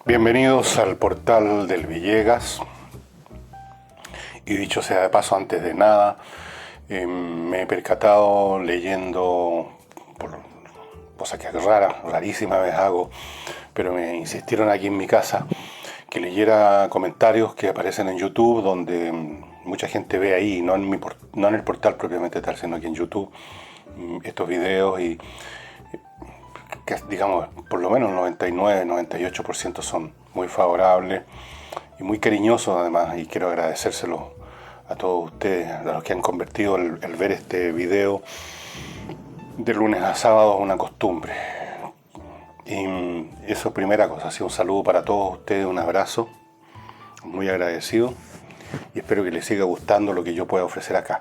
Bienvenidos al portal del Villegas. Y dicho sea de paso, antes de nada, me he percatado leyendo, por cosa que es rarísima vez hago, pero me insistieron aquí en mi casa, que leyera comentarios que aparecen en YouTube, donde mucha gente ve ahí, no en el portal propiamente tal, sino que en YouTube, estos videos y que digamos, por lo menos 99-98% son muy favorables y muy cariñosos además, y quiero agradecérselo a todos ustedes, a los que han convertido el ver este video de lunes a sábado en una costumbre. Y eso, primera cosa, así un saludo para todos ustedes, un abrazo, muy agradecido, y espero que les siga gustando lo que yo pueda ofrecer acá.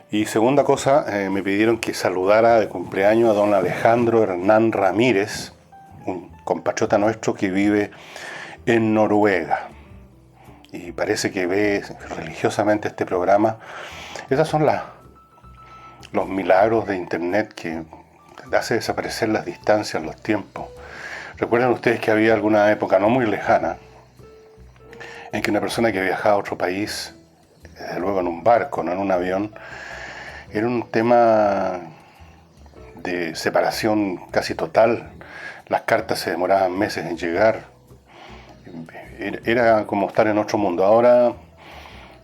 Y segunda cosa, me pidieron que saludara de cumpleaños a don Alejandro Hernán Ramírez, un compatriota nuestro que vive en Noruega y parece que ve religiosamente este programa. Esos son los milagros de internet que hace desaparecer las distancias, los tiempos. Recuerdan ustedes que había alguna época no muy lejana en que una persona que viajaba a otro país, desde luego en un barco, no en un avión, era un tema de separación casi total. Las cartas se demoraban meses en llegar. Era como estar en otro mundo. Ahora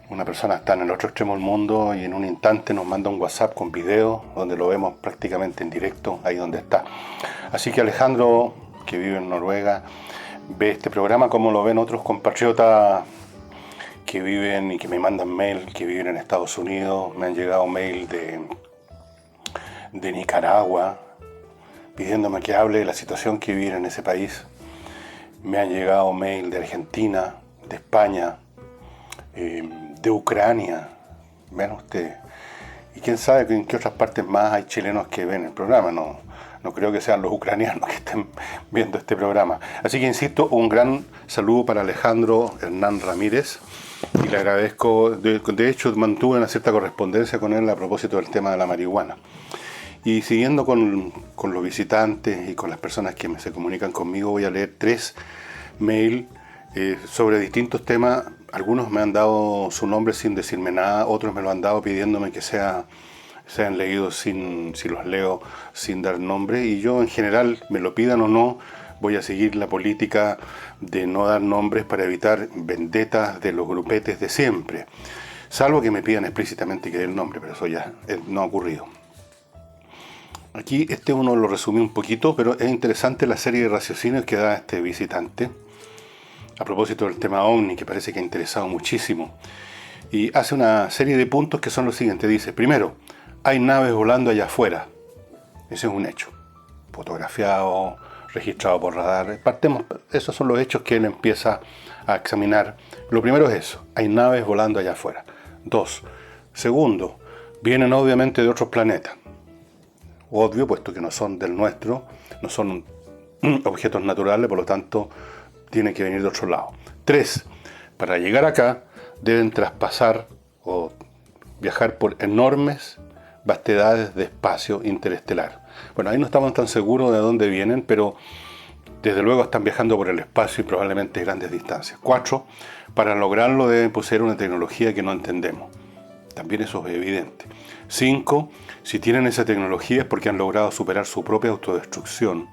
una persona está en el otro extremo del mundo y en un instante nos manda un WhatsApp con video donde lo vemos prácticamente en directo ahí donde está. Así que Alejandro, que vive en Noruega, ve este programa como lo ven otros compatriotas que viven y que me mandan mail, que viven en Estados Unidos. Me han llegado mail de Nicaragua pidiéndome que hable de la situación que viven en ese país. Me han llegado mail de Argentina, de España, de Ucrania, ven ustedes. Y quién sabe en qué otras partes más hay chilenos que ven el programa. No creo que sean los ucranianos que estén viendo este programa. Así que insisto, un gran saludo para Alejandro Hernán Ramírez. Y le agradezco, de hecho mantuve una cierta correspondencia con él a propósito del tema de la marihuana. Y siguiendo con los visitantes y con las personas que se comunican conmigo, voy a leer 3 mails sobre distintos temas. Algunos me han dado su nombre sin decirme nada, otros me lo han dado pidiéndome que sean leídos si los leo sin dar nombre. Y yo en general, me lo pidan o no, voy a seguir la política de no dar nombres para evitar vendetas de los grupetes de siempre. Salvo que me pidan explícitamente que dé el nombre, pero eso ya no ha ocurrido. Aquí uno lo resumí un poquito, pero es interesante la serie de raciocinios que da este visitante a propósito del tema OVNI, que parece que ha interesado muchísimo. Y hace una serie de puntos que son los siguientes. Dice, primero, hay naves volando allá afuera. Ese es un hecho. Fotografiado, registrado por radar. Esos son los hechos que él empieza a examinar. Lo primero es eso, hay naves volando allá afuera. 2. Segundo, vienen obviamente de otros planetas. Obvio, puesto que no son del nuestro, no son objetos naturales, por lo tanto, tienen que venir de otro lado. 3. Para llegar acá, deben traspasar o viajar por enormes vastedades de espacio interestelar. Bueno, ahí no estamos tan seguros de dónde vienen, pero desde luego están viajando por el espacio y probablemente grandes distancias. 4. Para lograrlo deben poseer una tecnología que no entendemos. También eso es evidente. 5. Si tienen esa tecnología es porque han logrado superar su propia autodestrucción,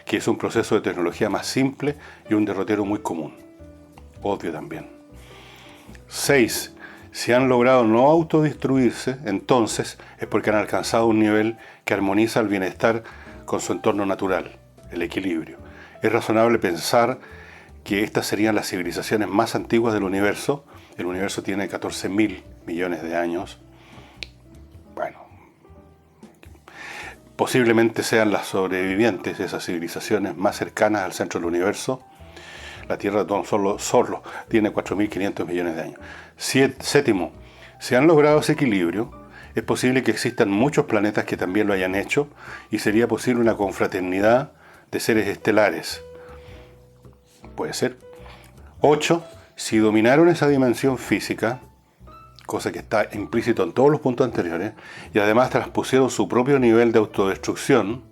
que es un proceso de tecnología más simple y un derrotero muy común. Obvio también. 6. Si han logrado no autodestruirse, entonces es porque han alcanzado un nivel que armoniza el bienestar con su entorno natural, el equilibrio. Es razonable pensar que estas serían las civilizaciones más antiguas del universo. El universo tiene 14.000 millones de años. Bueno, posiblemente sean las sobrevivientes de esas civilizaciones más cercanas al centro del universo. La Tierra solo tiene 4.500 millones de años. 7. Si han logrado ese equilibrio, es posible que existan muchos planetas que también lo hayan hecho y sería posible una confraternidad de seres estelares. Puede ser. 8. Si dominaron esa dimensión física, cosa que está implícito en todos los puntos anteriores, y además transpusieron su propio nivel de autodestrucción,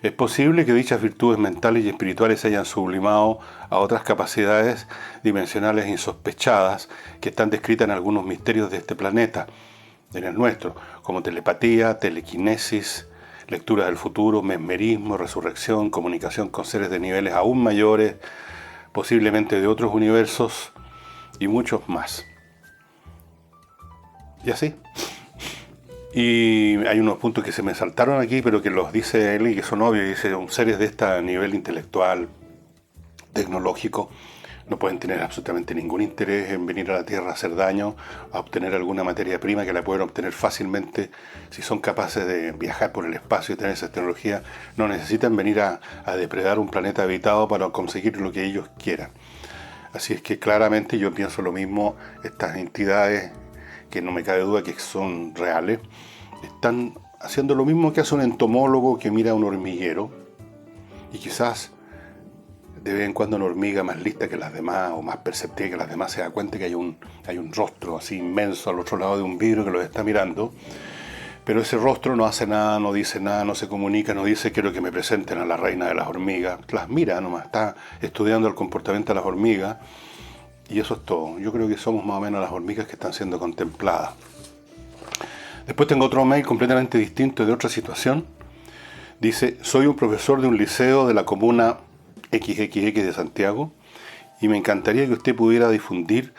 Es posible que dichas virtudes mentales y espirituales se hayan sublimado a otras capacidades dimensionales insospechadas que están descritas en algunos misterios de este planeta, en el nuestro, como telepatía, telequinesis, lectura del futuro, mesmerismo, resurrección, comunicación con seres de niveles aún mayores, posiblemente de otros universos y muchos más. Y así. Y hay unos puntos que se me saltaron aquí, pero que los dice él y que son obvios. Dice, seres de este nivel intelectual, tecnológico, no pueden tener absolutamente ningún interés en venir a la Tierra a hacer daño, a obtener alguna materia prima que la pueden obtener fácilmente si son capaces de viajar por el espacio y tener esa tecnología. No necesitan venir a depredar un planeta habitado para conseguir lo que ellos quieran. Así es que claramente yo pienso lo mismo. Estas entidades, que no me cabe duda que son reales, están haciendo lo mismo que hace un entomólogo que mira a un hormiguero y quizás de vez en cuando una hormiga más lista que las demás o más perceptiva que las demás se da cuenta que hay un rostro así inmenso al otro lado de un vidrio que los está mirando, pero ese rostro no hace nada, no dice nada, no se comunica, no dice quiero que me presenten a la reina de las hormigas, las mira nomás, está estudiando el comportamiento de las hormigas. Y eso es todo. Yo creo que somos más o menos las hormigas que están siendo contempladas. Después tengo otro mail completamente distinto de otra situación. Dice, soy un profesor de un liceo de la comuna XXX de Santiago y me encantaría que usted pudiera difundir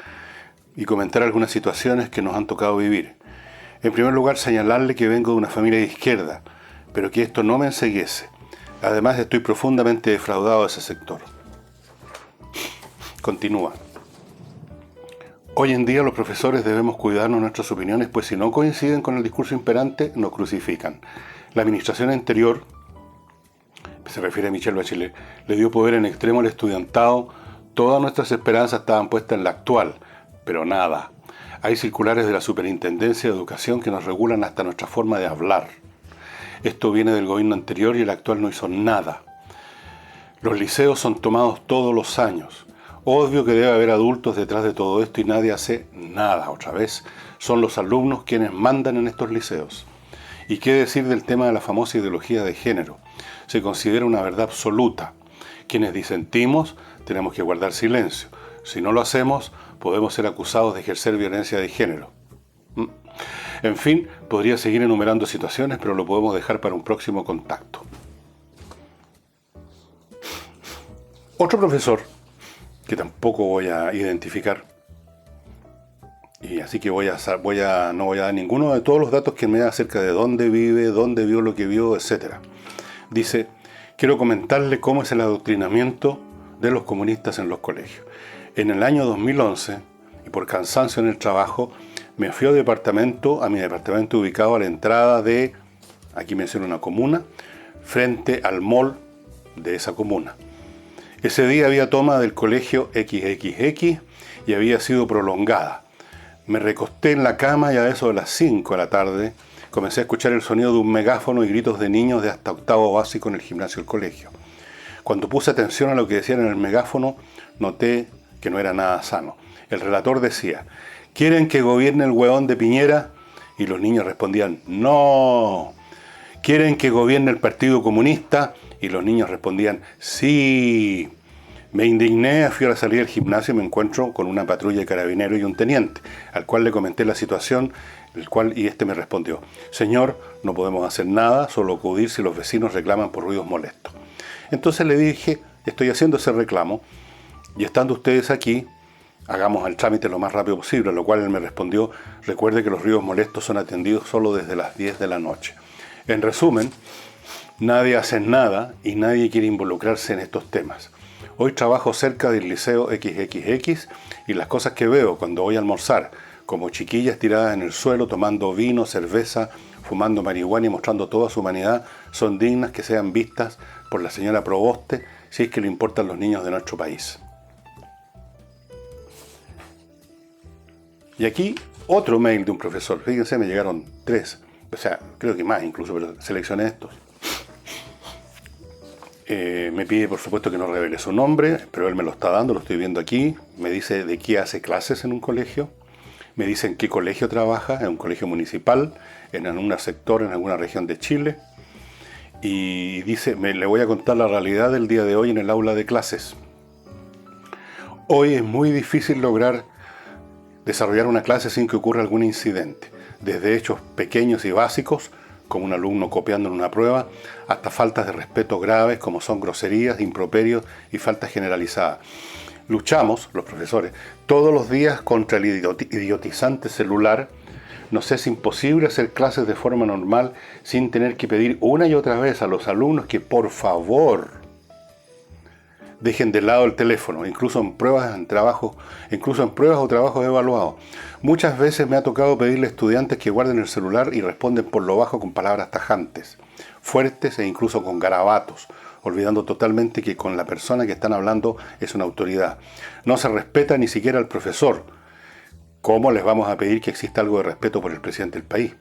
y comentar algunas situaciones que nos han tocado vivir. En primer lugar, señalarle que vengo de una familia de izquierda, pero que esto no me enceguece. Además, estoy profundamente defraudado de ese sector. Continúa. Hoy en día los profesores debemos cuidarnos nuestras opiniones, pues si no coinciden con el discurso imperante, nos crucifican. La administración anterior, se refiere a Michelle Bachelet, le dio poder en extremo al estudiantado. Todas nuestras esperanzas estaban puestas en la actual, pero nada. Hay circulares de la Superintendencia de Educación que nos regulan hasta nuestra forma de hablar. Esto viene del gobierno anterior y el actual no hizo nada. Los liceos son tomados todos los años. Obvio que debe haber adultos detrás de todo esto y nadie hace nada. Otra vez, son los alumnos quienes mandan en estos liceos. ¿Y qué decir del tema de la famosa ideología de género? Se considera una verdad absoluta. Quienes disentimos tenemos que guardar silencio. Si no lo hacemos, podemos ser acusados de ejercer violencia de género. En fin, podría seguir enumerando situaciones, pero lo podemos dejar para un próximo contacto. Otro profesor, que tampoco voy a identificar, y así que no voy a dar ninguno de todos los datos que me da acerca de dónde vive, dónde vio lo que vio, etc. Dice, quiero comentarle cómo es el adoctrinamiento de los comunistas en los colegios. En el año 2011, y por cansancio en el trabajo, me fui a mi departamento ubicado a la entrada de, aquí menciono una comuna, frente al mall de esa comuna. Ese día había toma del colegio XXX y había sido prolongada. Me recosté en la cama y a eso de las 5 de la tarde comencé a escuchar el sonido de un megáfono y gritos de niños de hasta octavo básico en el gimnasio del colegio. Cuando puse atención a lo que decían en el megáfono, noté que no era nada sano. El relator decía, ¿quieren que gobierne el hueón de Piñera? Y los niños respondían, ¡no! ¿Quieren que gobierne el Partido Comunista? Y los niños respondían, ¡sí! Me indigné, fui a la salida del gimnasio y me encuentro con una patrulla de carabineros y un teniente, al cual le comenté la situación, y este me respondió, señor, no podemos hacer nada, solo acudir si los vecinos reclaman por ruidos molestos. Entonces le dije, estoy haciendo ese reclamo, y estando ustedes aquí, hagamos el trámite lo más rápido posible, a lo cual él me respondió, recuerde que los ruidos molestos son atendidos solo desde las 10 de la noche. En resumen, nadie hace nada y nadie quiere involucrarse en estos temas. Hoy trabajo cerca del liceo XXX y las cosas que veo cuando voy a almorzar, como chiquillas tiradas en el suelo tomando vino, cerveza, fumando marihuana y mostrando toda su humanidad, son dignas que sean vistas por la señora Proboste si es que le importan los niños de nuestro país. Y aquí otro mail de un profesor. Fíjense, me llegaron 3. O sea, creo que más incluso, pero seleccioné estos. Me pide, por supuesto, que no revele su nombre, pero él me lo está dando, lo estoy viendo aquí. Me dice de qué hace clases en un colegio. Me dice en qué colegio trabaja, en un colegio municipal, en algún sector, en alguna región de Chile. y dice, le voy a contar la realidad del día de hoy en el aula de clases. Hoy es muy difícil lograr desarrollar una clase sin que ocurra algún incidente, desde hechos pequeños y básicos, como un alumno copiando en una prueba, hasta faltas de respeto graves como son groserías, improperios y faltas generalizadas. Luchamos, los profesores, todos los días contra el idiotizante celular. Nos es imposible hacer clases de forma normal sin tener que pedir una y otra vez a los alumnos que por favor dejen de lado el teléfono, incluso en pruebas o trabajos evaluados. Muchas veces me ha tocado pedirle a estudiantes que guarden el celular y responden por lo bajo con palabras tajantes, fuertes e incluso con garabatos, olvidando totalmente que con la persona que están hablando es una autoridad. No se respeta ni siquiera al profesor. ¿Cómo les vamos a pedir que exista algo de respeto por el presidente del país?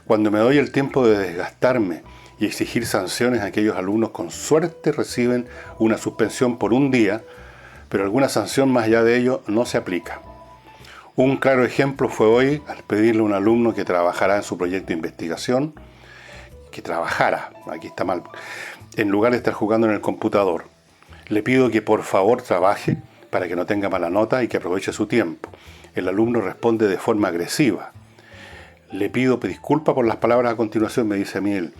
Cuando me doy el tiempo de desgastarme y exigir sanciones a aquellos alumnos, con suerte reciben una suspensión por un día, pero alguna sanción más allá de ello no se aplica. Un claro ejemplo fue hoy al pedirle a un alumno que trabajara en su proyecto de investigación, aquí está mal, en lugar de estar jugando en el computador. Le pido que por favor trabaje para que no tenga mala nota y que aproveche su tiempo. El alumno responde de forma agresiva. Le pido disculpas por las palabras a continuación, me dice a mí él.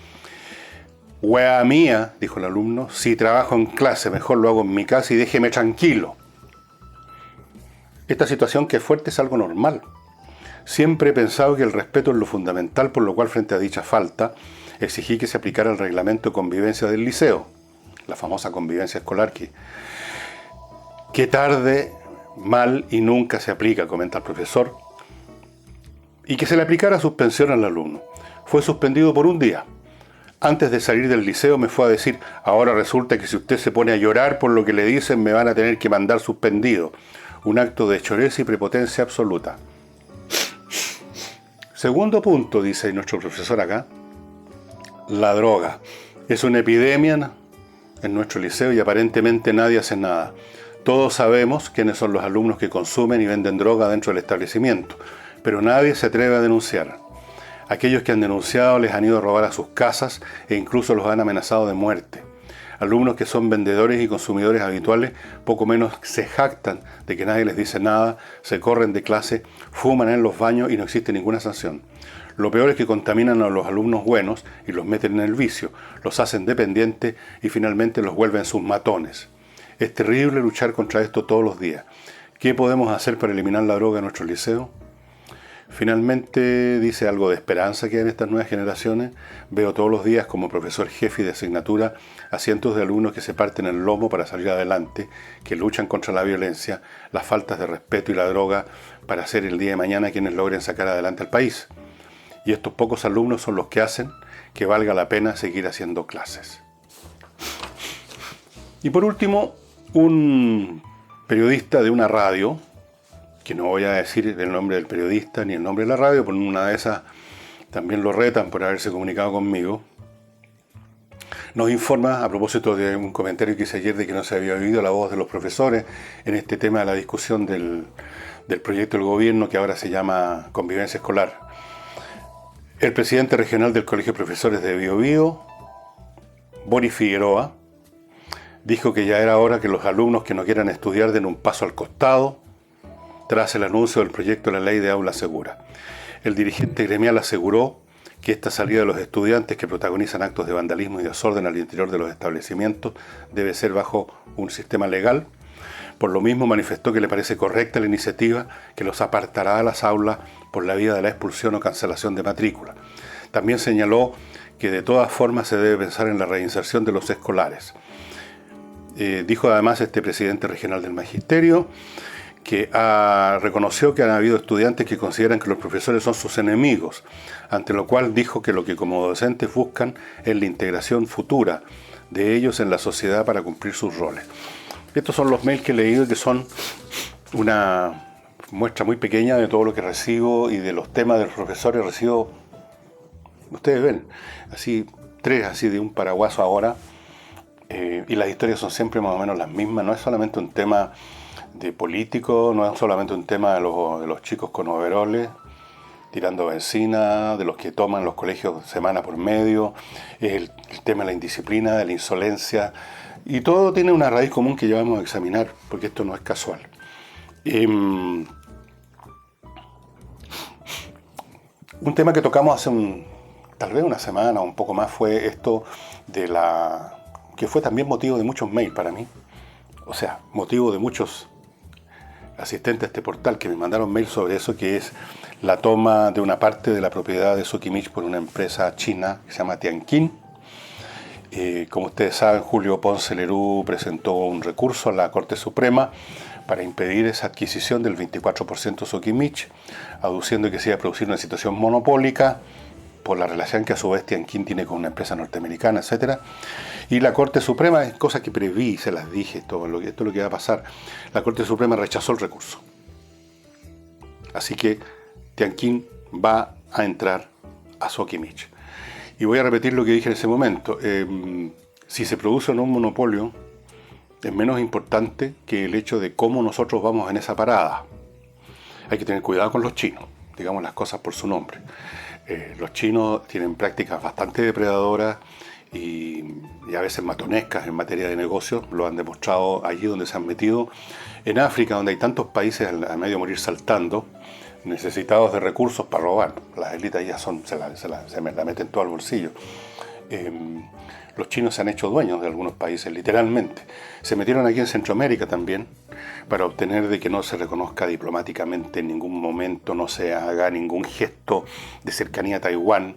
Wea mía, dijo el alumno, si trabajo en clase, mejor lo hago en mi casa y déjeme tranquilo. Esta situación que es fuerte es algo normal. Siempre he pensado que el respeto es lo fundamental, por lo cual frente a dicha falta, exigí que se aplicara el reglamento de convivencia del liceo, la famosa convivencia escolar que tarde, mal y nunca se aplica, comenta el profesor, y que se le aplicara suspensión al alumno. Fue suspendido por un día. Antes de salir del liceo me fue a decir, ahora resulta que si usted se pone a llorar por lo que le dicen me van a tener que mandar suspendido. Un acto de choreza y prepotencia absoluta. Segundo punto, dice nuestro profesor acá, la droga. Es una epidemia en nuestro liceo y aparentemente nadie hace nada. Todos sabemos quiénes son los alumnos que consumen y venden droga dentro del establecimiento, pero nadie se atreve a denunciar. Aquellos que han denunciado les han ido a robar a sus casas e incluso los han amenazado de muerte. Alumnos que son vendedores y consumidores habituales poco menos se jactan de que nadie les dice nada, se corren de clase, fuman en los baños y no existe ninguna sanción. Lo peor es que contaminan a los alumnos buenos y los meten en el vicio, los hacen dependientes y finalmente los vuelven sus matones. Es terrible luchar contra esto todos los días. ¿Qué podemos hacer para eliminar la droga en nuestro liceo? Finalmente dice algo de esperanza que hay en estas nuevas generaciones. Veo todos los días como profesor jefe de asignatura a cientos de alumnos que se parten el lomo para salir adelante, que luchan contra la violencia, las faltas de respeto y la droga para ser el día de mañana quienes logren sacar adelante al país. Y estos pocos alumnos son los que hacen que valga la pena seguir haciendo clases. Y por último, un periodista de una radio, que no voy a decir el nombre del periodista ni el nombre de la radio, por una de esas también lo retan por haberse comunicado conmigo, nos informa a propósito de un comentario que hice ayer de que no se había oído la voz de los profesores en este tema de la discusión del proyecto del gobierno que ahora se llama Convivencia Escolar. El presidente regional del Colegio de Profesores de Biobío, Boris Figueroa, dijo que ya era hora que los alumnos que no quieran estudiar den un paso al costado tras el anuncio del proyecto de la ley de aula segura. El dirigente gremial aseguró que esta salida de los estudiantes que protagonizan actos de vandalismo y desorden al interior de los establecimientos debe ser bajo un sistema legal. Por lo mismo manifestó que le parece correcta la iniciativa que los apartará de las aulas por la vía de la expulsión o cancelación de matrícula. También señaló que de todas formas se debe pensar en la reinserción de los escolares. Dijo además este presidente regional del Magisterio que reconoció que han habido estudiantes que consideran que los profesores son sus enemigos, ante lo cual dijo que lo que como docentes buscan es la integración futura de ellos en la sociedad para cumplir sus roles. Estos son los mails que he leído, que son una muestra muy pequeña de todo lo que recibo y de los temas de los profesores. Recibo, ustedes ven, así 3 así de un paraguaso ahora, y las historias son siempre más o menos las mismas. No es solamente un tema de político, no es solamente un tema de los chicos con overoles, tirando benzina, de los que toman los colegios semana por medio, el tema de la indisciplina, de la insolencia, y todo tiene una raíz común que ya vamos a examinar, porque esto no es casual. Un tema que tocamos hace tal vez una semana o un poco más fue esto que fue también motivo de muchos mails para mí, o sea, motivo de muchos asistentes a este portal que me mandaron mail sobre eso, que es la toma de una parte de la propiedad de Sokimich por una empresa china que se llama Tianqin. Como ustedes saben, Julio Ponce Lerú presentó un recurso a la Corte Suprema para impedir esa adquisición del 24% de Sokimich, aduciendo que se iba a producir una situación monopólica por la relación que a su vez Tianqin tiene con una empresa norteamericana, etc. Y la Corte Suprema, es cosa que preví, se las dije, esto es lo que va a pasar, la Corte Suprema rechazó el recurso. Así que Tianqin va a entrar a Sokimich. Y voy a repetir lo que dije en ese momento. Si se produce o no un monopolio, es menos importante que el hecho de cómo nosotros vamos en esa parada. Hay que tener cuidado con los chinos, digamos las cosas por su nombre. Los chinos tienen prácticas bastante depredadoras y a veces matonescas en materia de negocios, lo han demostrado allí donde se han metido. En África, donde hay tantos países a medio morir saltando, necesitados de recursos para robar, las élites ya se la meten todo al bolsillo. Los chinos se han hecho dueños de algunos países, literalmente. Se metieron aquí en Centroamérica también, para obtener de que no se reconozca diplomáticamente en ningún momento, no se haga ningún gesto de cercanía a Taiwán.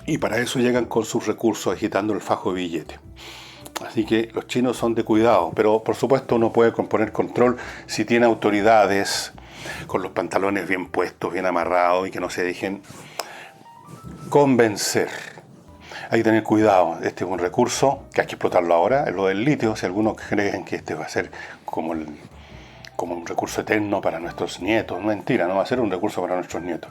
Y para eso llegan con sus recursos agitando el fajo de billete. Así que los chinos son de cuidado, pero por supuesto uno puede poner control si tiene autoridades con los pantalones bien puestos, bien amarrados y que no se dejen convencer. Hay que tener cuidado, este es un recurso que hay que explotarlo ahora, es lo del litio. Si algunos creen que este va a ser como un recurso eterno para nuestros nietos, mentira, no va a ser un recurso para nuestros nietos.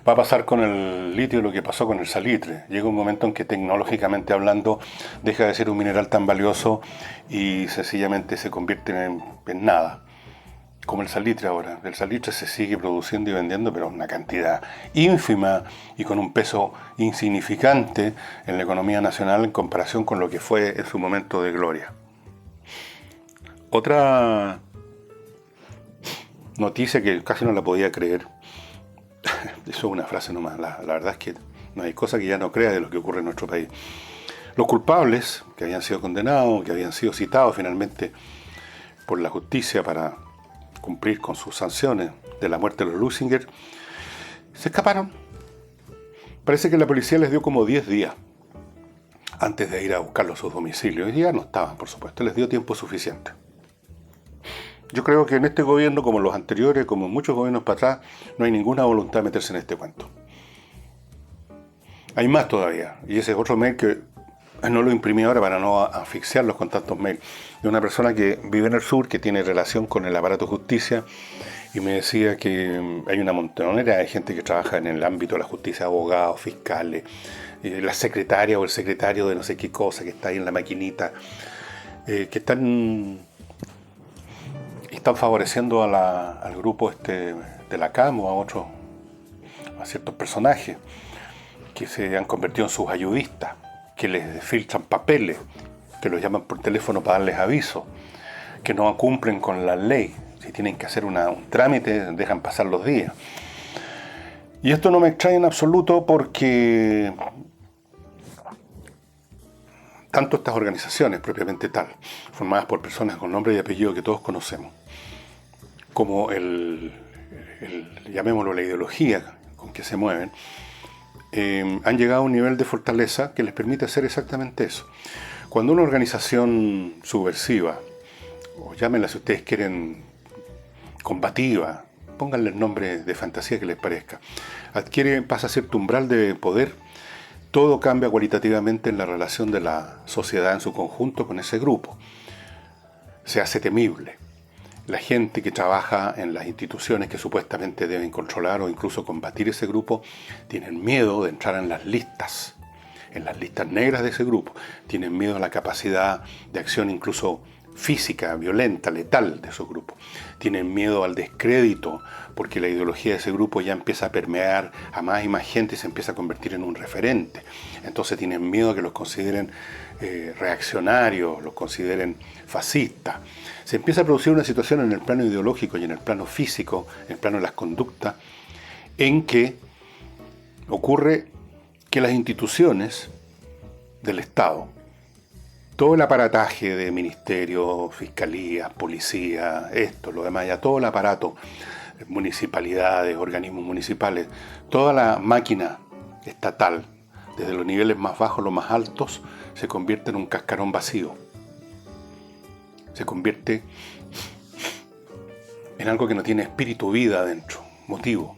Va a pasar con el litio lo que pasó con el salitre. Llega un momento en que tecnológicamente hablando deja de ser un mineral tan valioso y sencillamente se convierte en nada. Como el salitre ahora. El salitre se sigue produciendo y vendiendo, pero una cantidad ínfima y con un peso insignificante en la economía nacional en comparación con lo que fue en su momento de gloria. Otra noticia que casi no la podía creer, eso es una frase nomás, la verdad es que no hay cosa que ya no crea de lo que ocurre en nuestro país. Los culpables, que habían sido condenados, que habían sido citados finalmente por la justicia para cumplir con sus sanciones de la muerte de los Lusinger, se escaparon. Parece que la policía les dio como 10 días antes de ir a buscarlos a sus domicilios, y ya no estaban, por supuesto, les dio tiempo suficiente. Yo creo que en este gobierno, como en los anteriores, como en muchos gobiernos para atrás, no hay ninguna voluntad de meterse en este cuento. Hay más todavía, y ese es otro mail que no lo imprimí ahora para no asfixiarlos con tantos mails. De una persona que vive en el sur, que tiene relación con el aparato de justicia, y me decía que hay una montonera de gente que trabaja en el ámbito de la justicia, abogados, fiscales, la secretaria o el secretario de no sé qué cosa que está ahí en la maquinita, que están favoreciendo al grupo de la CAM o a ciertos personajes que se han convertido en sus ayudistas, que les filtran papeles, que los llaman por teléfono para darles aviso, que no cumplen con la ley. Si tienen que hacer un trámite, dejan pasar los días. Y esto no me extraña en absoluto porque tanto estas organizaciones propiamente tal, formadas por personas con nombre y apellido que todos conocemos, como llamémoslo la ideología con que se mueven, han llegado a un nivel de fortaleza que les permite hacer exactamente eso. Cuando una organización subversiva, o llámenla si ustedes quieren combativa, pónganle el nombre de fantasía que les parezca, pasa a cierto umbral de poder, todo cambia cualitativamente en la relación de la sociedad en su conjunto con ese grupo. Se hace temible. La gente que trabaja en las instituciones que supuestamente deben controlar o incluso combatir ese grupo, tienen miedo de entrar en las listas negras de ese grupo. Tienen miedo a la capacidad de acción incluso física, violenta, letal de esos grupos. Tienen miedo al descrédito porque la ideología de ese grupo ya empieza a permear a más y más gente y se empieza a convertir en un referente. Entonces tienen miedo a que los consideren reaccionarios, los consideren fascistas. Se empieza a producir una situación en el plano ideológico y en el plano físico, en el plano de las conductas, en que ocurre que las instituciones del Estado, todo el aparataje de ministerios, fiscalías, policía, esto, lo demás, ya todo el aparato, municipalidades, organismos municipales, toda la máquina estatal, desde los niveles más bajos a los más altos, se convierte en un cascarón vacío. Se convierte en algo que no tiene espíritu, vida adentro, motivo.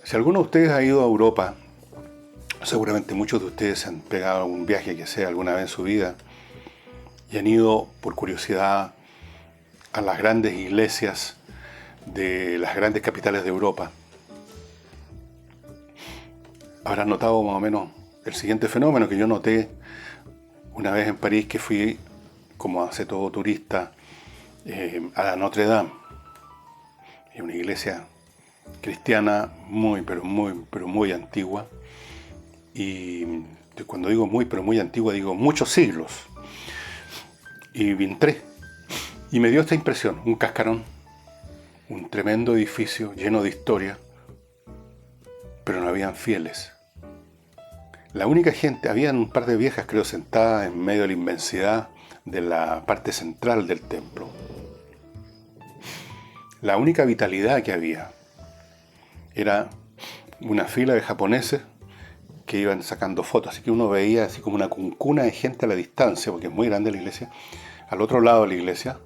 Si alguno de ustedes ha ido a Europa, seguramente muchos de ustedes se han pegado un viaje que sea alguna vez en su vida y han ido por curiosidad a las grandes iglesias de las grandes capitales de Europa. Habrán notado más o menos el siguiente fenómeno que yo noté una vez en París, que fui, como hace todo turista, a la Notre Dame. Es una iglesia cristiana muy antigua. Y cuando digo muy, pero muy antigua, digo muchos siglos. Y entré y me dio esta impresión, un cascarón, un tremendo edificio lleno de historia, pero no habían fieles. La única gente, habían un par de viejas, creo, sentadas en medio de la inmensidad de la parte central del templo. La única vitalidad que había era una fila de japoneses que iban sacando fotos, así que uno veía así como una cuncuna de gente a la distancia, porque es muy grande la iglesia. Al otro lado de la iglesia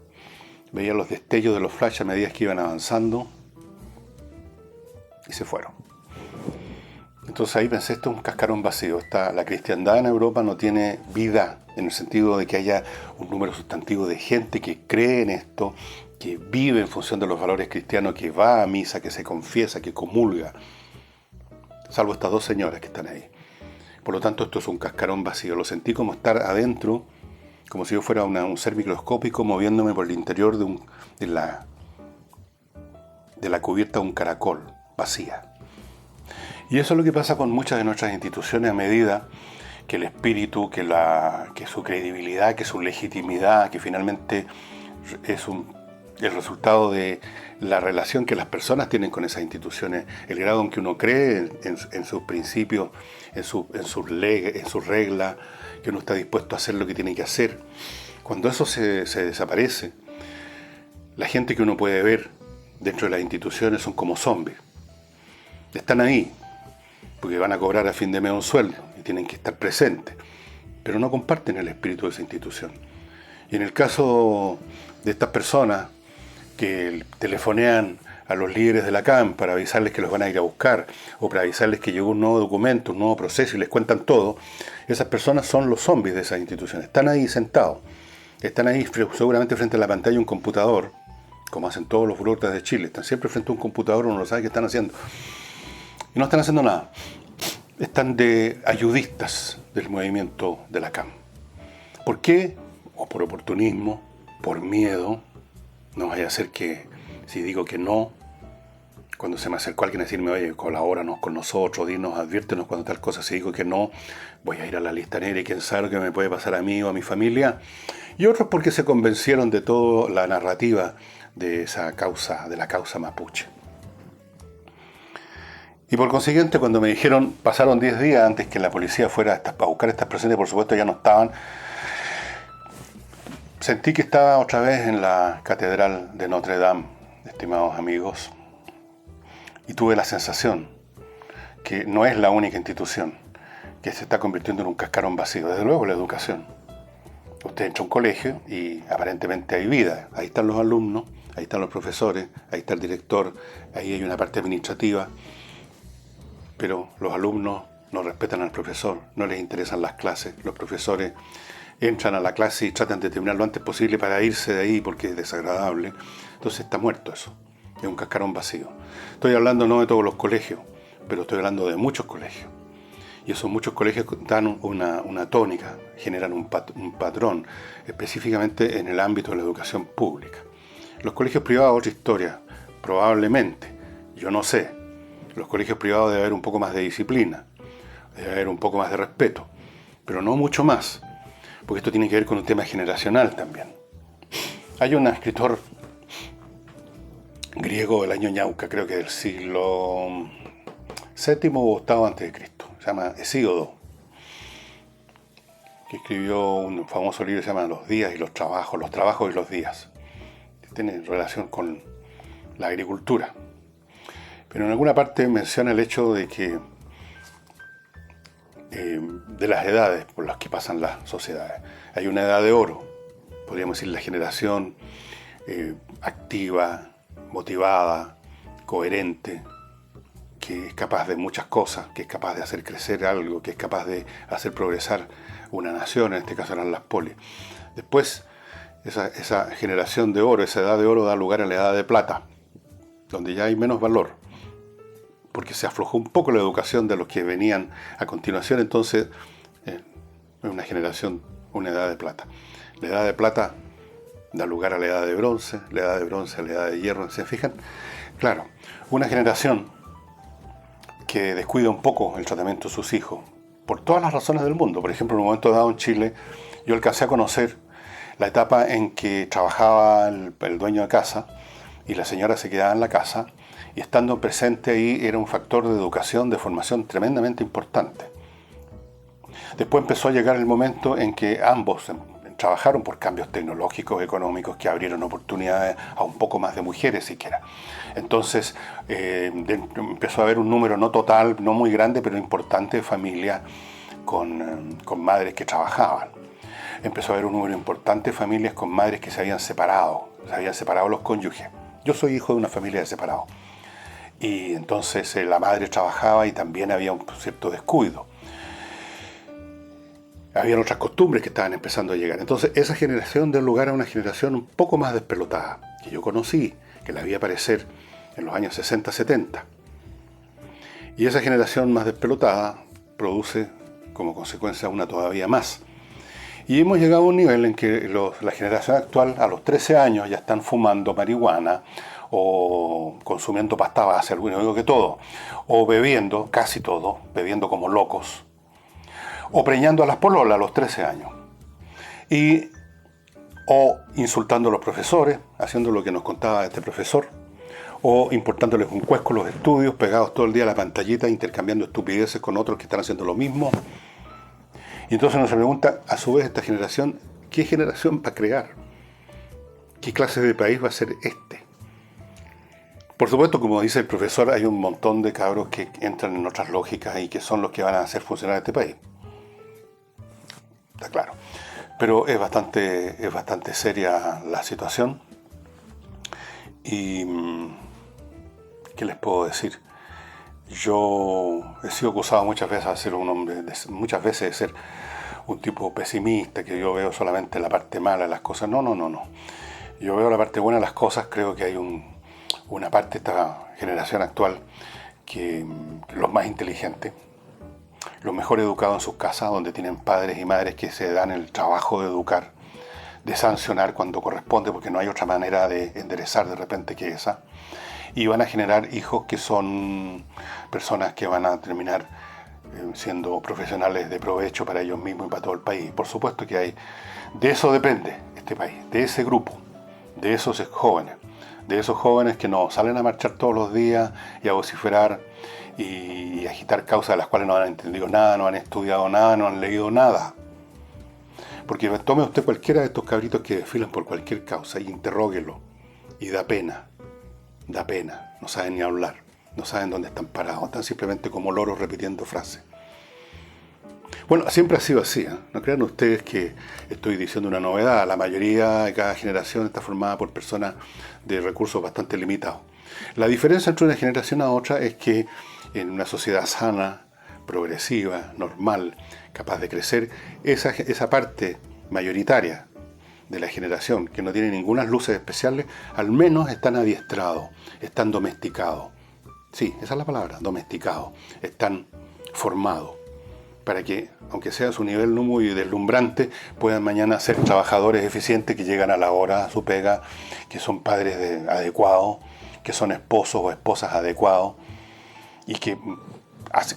veía los destellos de los flashes a medida que iban avanzando y se fueron. Entonces ahí pensé, esto es un cascarón vacío. La cristiandad en Europa no tiene vida, en el sentido de que haya un número sustantivo de gente que cree en esto, que vive en función de los valores cristianos, que va a misa, que se confiesa, que comulga, salvo estas dos señoras que están ahí. Por lo tanto, esto es un cascarón vacío. Lo sentí como estar adentro, como si yo fuera un ser microscópico moviéndome por el interior de la cubierta de un caracol, vacía. Y eso es lo que pasa con muchas de nuestras instituciones a medida que el espíritu, que su credibilidad, que su legitimidad, que finalmente es el resultado de la relación que las personas tienen con esas instituciones, el grado en que uno cree en sus principios, en sus reglas, que uno está dispuesto a hacer lo que tiene que hacer. Cuando eso se desaparece, la gente que uno puede ver dentro de las instituciones son como zombies. Están ahí, porque van a cobrar a fin de mes un sueldo y tienen que estar presentes, pero no comparten el espíritu de esa institución. Y en el caso de estas personas que telefonean a los líderes de la CAM para avisarles que los van a ir a buscar o para avisarles que llegó un nuevo documento, un nuevo proceso y les cuentan todo, esas personas son los zombies de esas instituciones. Están ahí sentados, están ahí seguramente frente a la pantalla de un computador, como hacen todos los burócratas de Chile, están siempre frente a un computador, uno no sabe qué están haciendo. Y no están haciendo nada. Están de ayudistas del movimiento de la CAM. ¿Por qué? O por oportunismo, por miedo. No vaya a ser que, si digo que no, cuando se me acercó alguien a decirme, oye, colabóranos con nosotros, dinos, adviértenos cuando tal cosa, si digo que no, voy a ir a la lista negra y quién sabe lo que me puede pasar a mí o a mi familia. Y otros porque se convencieron de toda la narrativa de esa causa, de la causa mapuche. Y por consiguiente, cuando me dijeron, pasaron 10 días antes que la policía fuera a buscar estas personas, por supuesto ya no estaban, sentí que estaba otra vez en la catedral de Notre Dame, estimados amigos, y tuve la sensación que no es la única institución que se está convirtiendo en un cascarón vacío. Desde luego la educación. Usted entra a un colegio y aparentemente hay vida. Ahí están los alumnos, ahí están los profesores, ahí está el director, ahí hay una parte administrativa. Pero los alumnos no respetan al profesor, no les interesan las clases, los profesores entran a la clase y tratan de terminar lo antes posible para irse de ahí porque es desagradable. Entonces está muerto eso, es un cascarón vacío. Estoy hablando no de todos los colegios, pero estoy hablando de muchos colegios. Y esos muchos colegios dan una tónica, generan un patrón, específicamente en el ámbito de la educación pública. Los colegios privados, otra historia, probablemente, yo no sé. Los colegios privados debe haber un poco más de disciplina, debe haber un poco más de respeto, pero no mucho más, porque esto tiene que ver con un tema generacional también. Hay un escritor griego del año Ñauca, creo que del siglo VII o VIII antes de Cristo, se llama Hesíodo, que escribió un famoso libro que se llama Los días y los trabajos y los días, que tiene relación con la agricultura. Pero en alguna parte menciona el hecho de que de las edades por las que pasan las sociedades. Hay una edad de oro, podríamos decir la generación activa, motivada, coherente, que es capaz de muchas cosas, que es capaz de hacer crecer algo, que es capaz de hacer progresar una nación, en este caso eran las polis. Después, esa generación de oro, esa edad de oro da lugar a la edad de plata, donde ya hay menos valor, porque se aflojó un poco la educación de los que venían a continuación, entonces es una generación, una edad de plata. La edad de plata da lugar a la edad de bronce, la edad de bronce a la edad de hierro, ¿se fijan? Claro, una generación que descuida un poco el tratamiento de sus hijos, por todas las razones del mundo. Por ejemplo, en un momento dado en Chile, yo alcancé a conocer la etapa en que trabajaba el dueño de casa y la señora se quedaba en la casa, y estando presente ahí era un factor de educación, de formación tremendamente importante. Después empezó a llegar el momento en que ambos trabajaron por cambios tecnológicos, económicos, que abrieron oportunidades a un poco más de mujeres siquiera. Entonces empezó a haber un número no total, no muy grande, pero importante de familias con madres que trabajaban. Empezó a haber un número importante de familias con madres que se habían separado los cónyuges. Yo soy hijo de una familia de separados. Y entonces la madre trabajaba y también había un cierto descuido. Habían otras costumbres que estaban empezando a llegar. Entonces esa generación dio lugar a una generación un poco más despelotada, que yo conocí, que la vi aparecer en los años 60-70. Y esa generación más despelotada produce como consecuencia una todavía más. Y hemos llegado a un nivel en que la generación actual a los 13 años ya están fumando marihuana o consumiendo pasta base, algunos digo que todo, o bebiendo, casi todo, bebiendo como locos, o preñando a las pololas a los 13 años, o insultando a los profesores, haciendo lo que nos contaba este profesor, o importándoles un cuesco los estudios, pegados todo el día a la pantallita, intercambiando estupideces con otros que están haciendo lo mismo. Y entonces uno se pregunta, a su vez, esta generación, ¿qué generación va a crear? ¿Qué clase de país va a ser este? Por supuesto, como dice el profesor, hay un montón de cabros que entran en otras lógicas y que son los que van a hacer funcionar este país. Está claro. Pero es bastante seria la situación. Y ¿qué les puedo decir? Yo he sido acusado muchas veces de ser un hombre, muchas veces de ser un tipo pesimista, que yo veo solamente la parte mala de las cosas. No. Yo veo la parte buena de las cosas. Creo que hay una parte de esta generación actual que los más inteligentes, los mejor educados en sus casas, donde tienen padres y madres que se dan el trabajo de educar, de sancionar cuando corresponde, porque no hay otra manera de enderezar de repente que esa, y van a generar hijos que son personas que van a terminar siendo profesionales de provecho para ellos mismos y para todo el país. Por supuesto que hay, de eso depende este país, de ese grupo, de esos jóvenes que no salen a marchar todos los días y a vociferar y agitar causas de las cuales no han entendido nada, no han estudiado nada, no han leído nada. Porque tome usted cualquiera de estos cabritos que desfilan por cualquier causa y interróguelo, y da pena, no saben ni hablar, no saben dónde están parados, están simplemente como loros repitiendo frases. Bueno, siempre ha sido así, ¿eh? No crean ustedes que estoy diciendo una novedad. La mayoría de cada generación está formada por personas de recursos bastante limitados. La diferencia entre una generación a otra es que en una sociedad sana, progresiva, normal, capaz de crecer, esa parte mayoritaria de la generación que no tiene ninguna luces especiales, al menos están adiestrados, están domesticados. Sí, esa es la palabra, domesticados, están formados. para que, aunque sea su nivel no muy deslumbrante, puedan mañana ser trabajadores eficientes que llegan a la hora a su pega, que son padres adecuados, que son esposos o esposas adecuados y que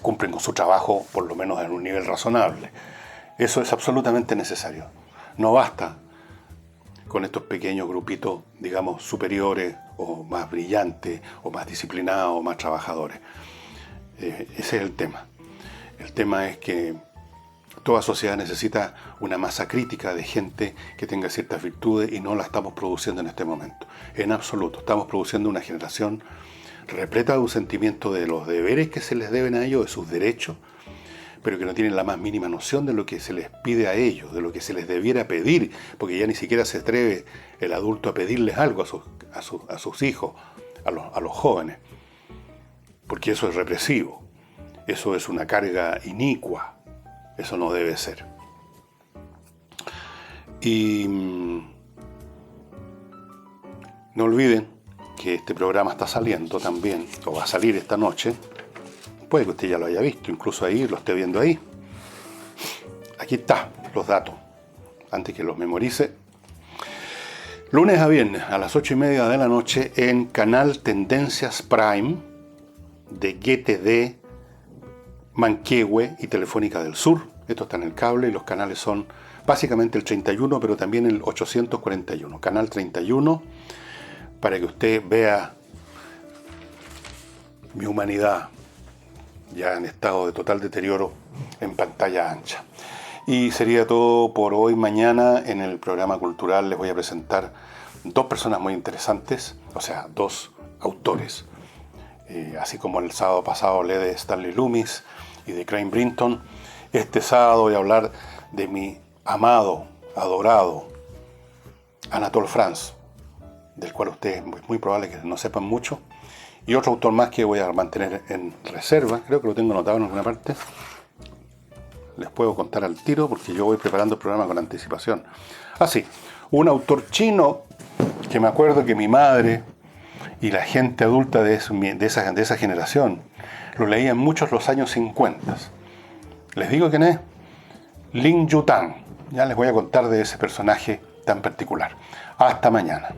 cumplen con su trabajo por lo menos en un nivel razonable. Eso es absolutamente necesario. No basta con estos pequeños grupitos, digamos, superiores o más brillantes o más disciplinados o más trabajadores. Ese es el tema. El tema es que toda sociedad necesita una masa crítica de gente que tenga ciertas virtudes y no la estamos produciendo en este momento. En absoluto. Estamos produciendo una generación repleta de un sentimiento de los deberes que se les deben a ellos, de sus derechos, pero que no tienen la más mínima noción de lo que se les pide a ellos, de lo que se les debiera pedir, porque ya ni siquiera se atreve el adulto a pedirles algo a sus hijos, a los jóvenes, porque eso es represivo, eso es una carga inicua, eso no debe ser. Y no olviden que este programa está saliendo también, o va a salir esta noche. Puede que usted ya lo haya visto, incluso ahí lo esté viendo ahí. Aquí está los datos, antes que los memorice. Lunes a viernes a las 8:30 de la noche en Canal Tendencias Prime de GTD, Manquehue y Telefónica del Sur. Esto está en el cable y los canales son básicamente el 31, pero también el 841. Canal 31, para que usted vea mi humanidad ya en estado de total deterioro en pantalla ancha. Y sería todo por hoy. Mañana en el programa cultural les voy a presentar dos personas muy interesantes, o sea, dos autores. Así como el sábado pasado hablé de Stanley Loomis y de Crane Brinton, este sábado voy a hablar de mi amado, adorado Anatole France, del cual ustedes es muy probable que no sepan mucho, y otro autor más que voy a mantener en reserva, creo que lo tengo anotado en alguna parte, les puedo contar al tiro porque yo voy preparando el programa con anticipación. Así, un autor chino que me acuerdo que mi madre y la gente adulta de esa generación lo leían muchos los años 50. ¿Les digo quién es? Lin Yutang. Ya les voy a contar de ese personaje tan particular. Hasta mañana.